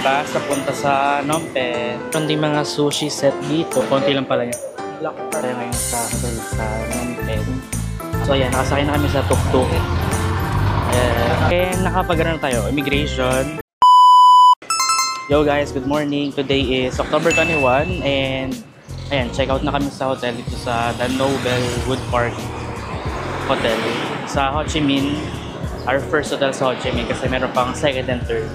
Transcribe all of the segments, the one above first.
bus papunta sa Phnom Penh. Meron din mga sushi set dito. Konti lang pala yan. Lock tayo ngayon sa hotel sa Phnom Penh. So ayan, nakasakay na kami sa tuk-tuk. And nakapag-ano tayo, immigration. Yo guys, good morning. Today is October 21 and ayan, check out na kami sa hotel dito sa The Noble Wood Park Hotel sa Ho Chi Minh. Our first hotel sa Ho Chi Minh kasi meron pang second and third.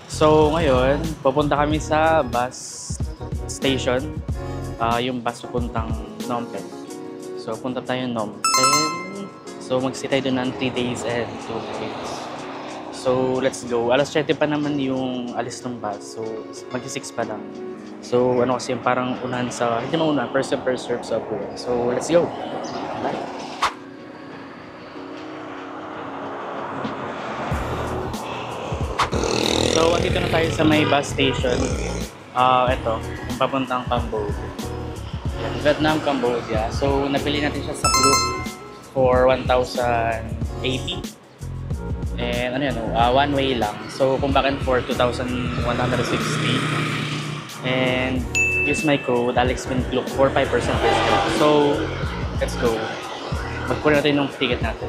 So ngayon, pupunta kami sa bus station. Yung bus pupuntang Phnom Penh. So punta tayo Phnom Penh. So mag-stay tayo doon ng 3 days and 2 nights. So let's go. Alas 7 pa naman yung alis ng bus. So mag-6 pa lang. So ano kasi yung parang unahan sa, hindi mauna, first come first serve sa Abu. So let's go. Bye. So, andito na tayo sa may bus station. Ito, yung papuntang Cambodia. Vietnam, Cambodia. So, napili natin siya sa Klook for 1,080. And ano yan, one way lang. So, kung back and forth, 2,160. And use my code, AlexMinClook for 5% discount. So, let's go. Magkuha natin yung ticket natin.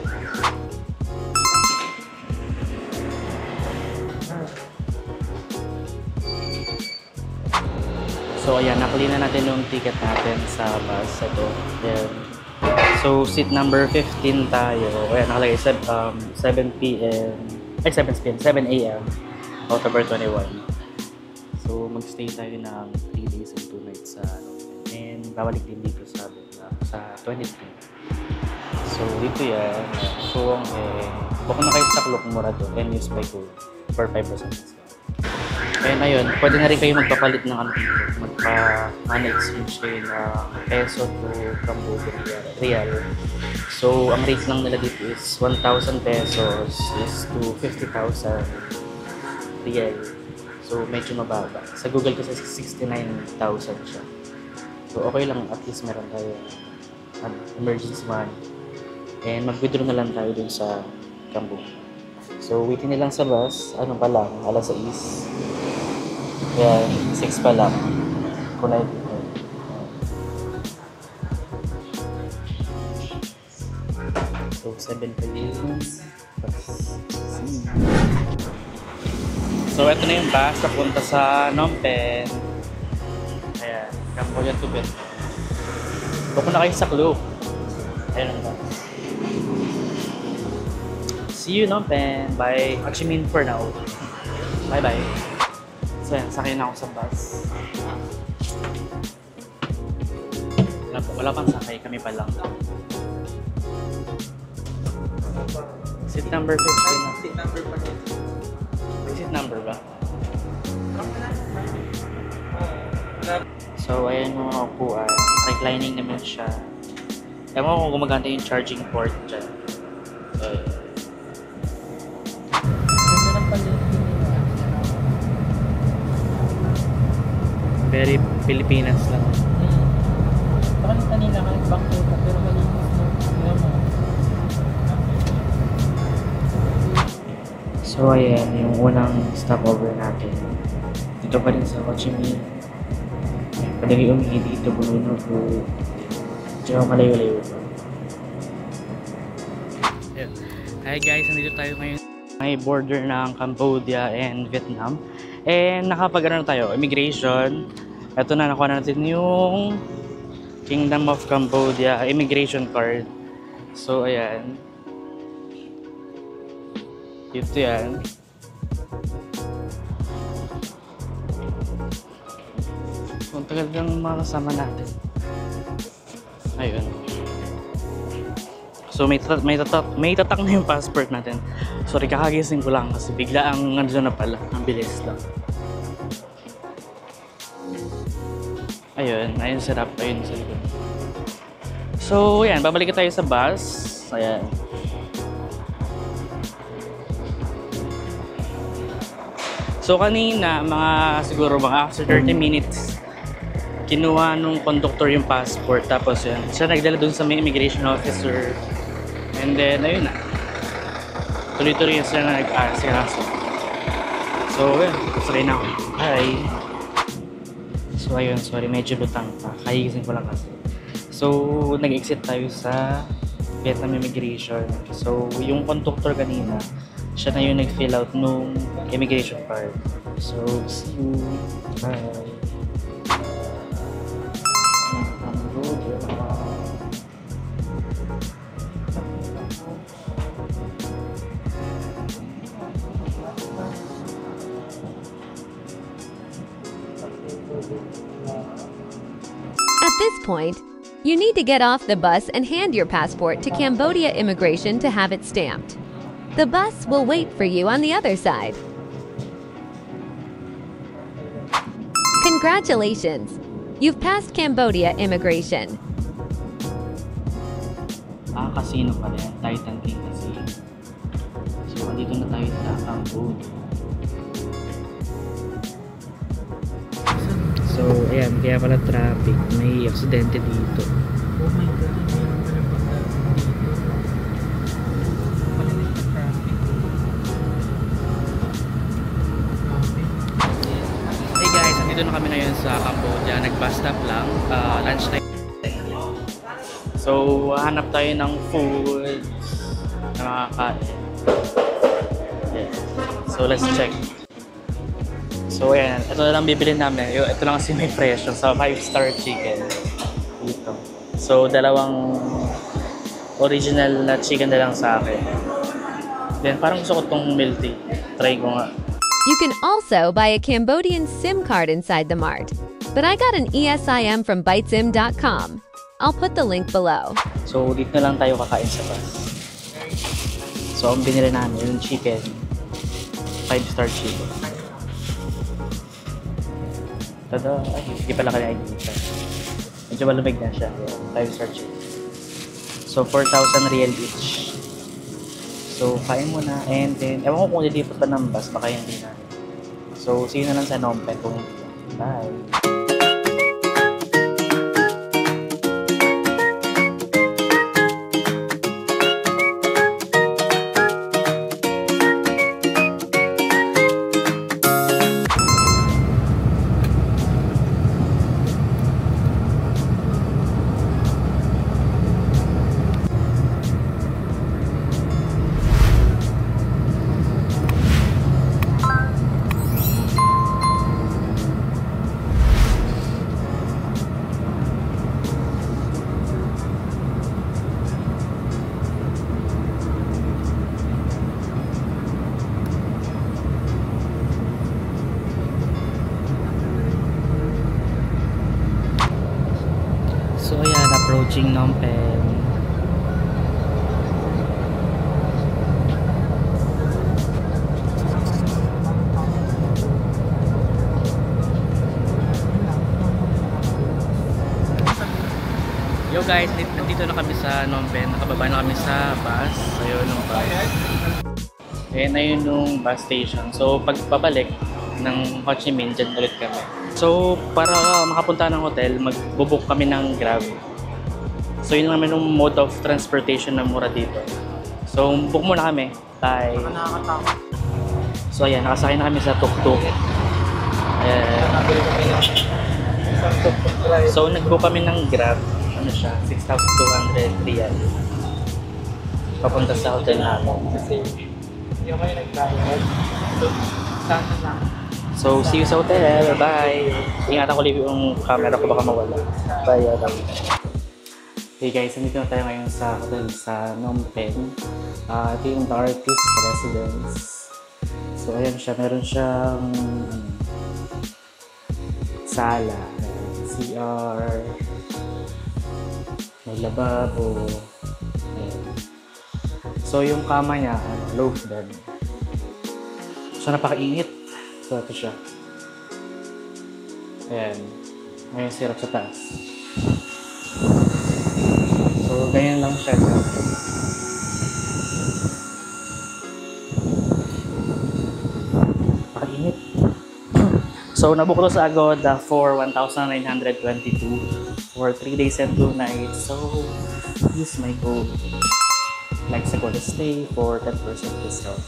So ayan, nakali na natin yung ticket natin sa bus. Ito. Ayan. So seat number 15 tayo. Ayan, nakalagay 7 p.m. Ay, 7 p.m. 7 a.m. October 21. So magstay tayo ng 3 days and 2 nights sa and babalik din dito sa 23. So dito yan. So baka na kayo sa Klook mura to and use my code for 5% discount. And ayun, pwede na rin kayo magpapalit ng ano dito. Exchange kayo na peso to Cambodian real. So, ang rate lang nila dito is 1,000 pesos is to 50,000 real. So, medyo mababa. Sa Google kasi 69,000 siya. So, okay lang. At least meron tayo emergency money. And mag-withdraw na lang tayo dun sa Cambodia. So, waiting nilang sa bus. Ano pa lang? Alas 6. Ayan, 6 pa lang. Kunay dito. So, 7 pa yung bus. So, ito na yung bus. Papunta sa Phnom Penh. Ayan, Cambodia to Vietnam. Pupunta kayo sa Klook. Ayan ang bus. See you Phnom Penh. Bye. Ho Chi Minh for now. Bye-bye. So yan, sakay na ako sa bus. Wala pang sakay, kami pa lang. Seat number 15 na. Seat number pa rin. May seat number ba? So ayan yung mga upuan. Reclining naman siya. Ewan ko kung gumaganda yung charging port dyan. Very Pilipinas lang. Bakit kanina kahit bangkota pero malinis mo. So ayan, yung unang stopover natin. Dito pa rin sa Ho Chi Minh. Padali umihi dito, Bununo po. Diyan malayo-layo pa. Hi guys, nandito tayo ngayon. May border ng Cambodia and Vietnam. And nakapag-ano tayo, immigration. Ito na, nakuha na natin yung Kingdom of Cambodia immigration card. So, ayan. Dito yan. Kung tagal lang mga kasama natin. Ayun. So, may tatak na yung passport natin. Sorry, kakagising ko lang kasi bigla ang nandiyan na pala. Ang bilis lang. Ayun, ayun sarap. Ayun sa likod. So, ayan, babalik tayo sa bus. Ayan. So, kanina, siguro after 30 minutes, kinuha nung conductor yung passport. Tapos yun, siya nagdala dun sa may immigration officer. And then, ayun na. Tuloy-tuloy sila na nag-aasikaso. So, So, yun. Sorry na ako. Hi! So, ayun. Sorry, medyo lutang pa. Kahigising ko lang kasi. So, nag-exit tayo sa Vietnam Immigration. So, yung conductor kanina, siya na yung nag-fill out nung immigration card. So, see you. Bye! At this point, you need to get off the bus and hand your passport to Cambodia Immigration to have it stamped. The bus will wait for you on the other side. Congratulations! You've passed Cambodia Immigration. Casino pa rin. Titan King Casino. So, andito na tayo sa Cambodia. So, ayan. Kaya pala traffic. May aksidente dito. Oh my God, hindi naman pala pagka dito. Maliit na traffic. Grabe. Hey guys, andito na kami ngayon sa Cambodia. Nag-bus stop lang. Lunch time. So, hanap tayo ng food na makakain. Yeah. So, let's check. So, ayan. Ito na lang bibili namin. Ito lang kasi may presyo sa 5-star chicken. Dito. So, dalawang original na chicken na lang sa akin. Then, parang gusto ko itong milk tea. Try ko nga. You can also buy a Cambodian SIM card inside the mart, but I got an ESIM from Bytesim.com. I'll put the link below. So, dito na lang tayo kakain sa bus. So, ang binili namin yung chicken. 5-star chicken. Tada! Ay, hindi pala kaya dito. Medyo malumig na siya. 5-star chicken. So, 4,000 real each. So, kain muna. And then, ewan ko kung lilipat pa ng bus. Baka hindi na. So, see you na lang sa Phnom Penh kung hindi. Bye! So ayan, approaching Phnom Penh. Yo guys, nandito na kami sa Phnom Penh. Nakababa na kami sa bus. Ayun yung bus. Ayan na yun yung bus station. So pag pabalik ng Ho Chi Minh, dyan ulit kami. So, para makapunta ng hotel, magbubuk kami ng Grab. So, yun naman yung mode of transportation na mura dito. So, book muna kami. Bye! Nakakatakot. So, ayan, nakasakay na kami sa tuk-tuk. Ayan. So, nag-book kami ng Grab. Ano siya? 6,200 real. Papunta sa hotel namin. Kasi hindi ako kayo nag-drive. Sana lang. So, see you sa hotel. Bye! Ingatan ko ulit yung camera ko baka mawala. Bye, Adam. Hey guys, nandito na tayo ngayon sa hotel sa Phnom Penh. Ito yung The Artist Residence. So, ayan siya. Meron siyang sala, CR, may lababo. Ayan. So, yung kama niya, loaf bed. So, napakainit. So, ito siya. Ayan. Ayan, sirap sa taas. So, ganyan lang siya. Pakainit. So, nabook ko sa Agoda for 1,922 for 3 days and 2 nights. So, use my code. Like sa Agoda Stay for 10% discount.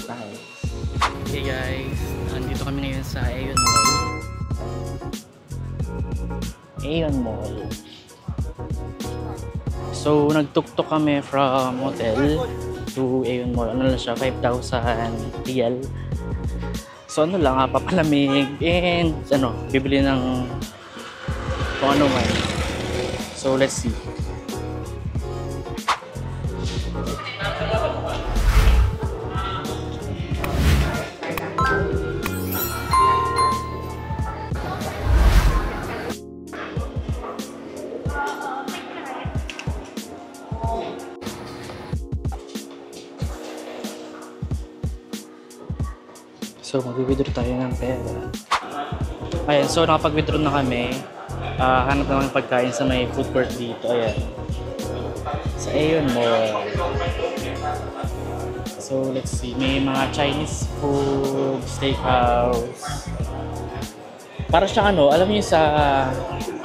Bye. Okay guys, nandito kami ngayon sa Aeon Mall. Aeon Mall. So, nagtuktok kami from hotel to Aeon Mall. Ano lang siya, 5,000 real. So, ano lang, papalamig and ano, bibili ng kung ano man. So, let's see. So, mag-withdraw tayo ng pera. Ayan, so nakapag-withdraw na kami. Hanap naman pagkain sa may food court dito. Ayan. Sa Aeon Mall. So, let's see. May mga Chinese food, steakhouse. Para siyang ano, alam niyo sa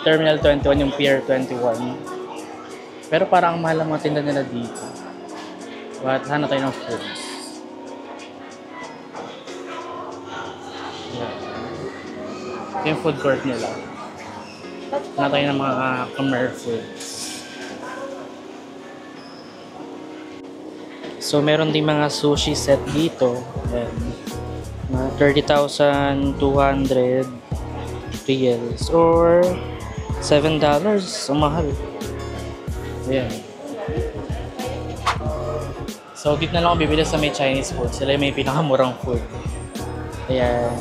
Terminal 21, yung Pier 21. Pero parang ang mahal ang mga tinda nila dito. But, hanap tayo ng food. Ito yung food court nila. Na tayo ng mga Khmer foods. So, meron din mga sushi set dito. Ayan. Mga 30,200 reals or $7. Ang mahal. Ayan. So, dito na lang ako bibili sa may Chinese food. Sila yung may pinakamurang food. Ayan.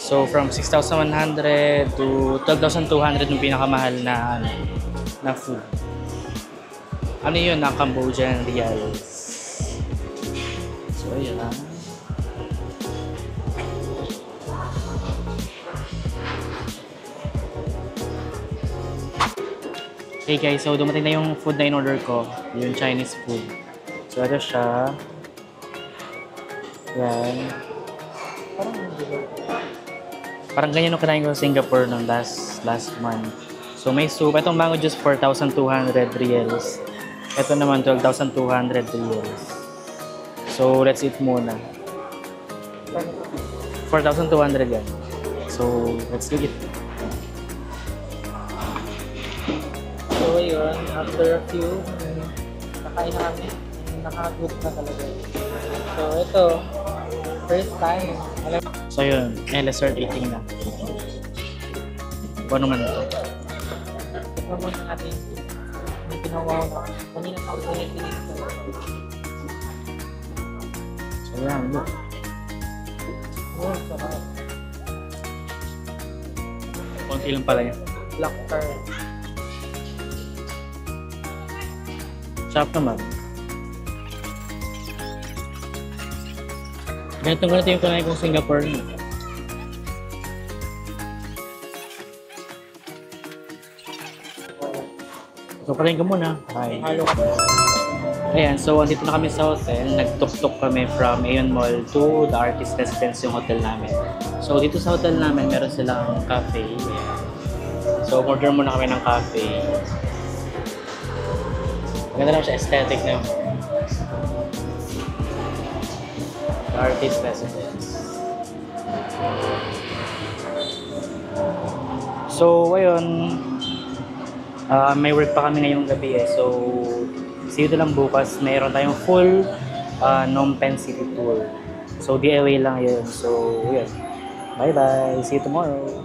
So, from 6,100 to 12,200 yung pinakamahal na, na food. Ano yun? Na Cambodian reals. So, ayan. Okay guys, so dumating na yung food na in-order ko. Yung Chinese food. So, ito siya. Yan. Parang ganyan yung kinain ko sa Singapore nung last month. So may soup. Itong mango juice 4,200 reals. Ito naman 12,200 reals. So let's eat muna. 4,200 yan. So let's eat. So yun, after a few, nakain na kami. Nakagoop na talaga. So ito, first time. So yun, let's start eating na. Kung ano man ito. Ito muna natin. May pinawaw na. Kanina pa ako ulit-ulit. So yan, look. Oh, sarap. Konti lang pala yan. Black currant. Sarap naman. Ganito yung kinain kong Singapore. So, patayin ka muna. Bye. Halo ka. Ayan, so andito na kami sa hotel. Nagtuk-tuk kami from Aeon Mall to the Artist Residence yung hotel namin. So, dito sa hotel namin, meron silang cafe. So, order muna kami ng cafe. Maganda lang siya, aesthetic na yun. The Artist Residence. So, ayun. May work pa kami ngayong gabi eh. So, see you na lang bukas. Mayroon tayong full Phnom Penh City tour. So, DIY lang yun. So, yun. Bye-bye. See you tomorrow.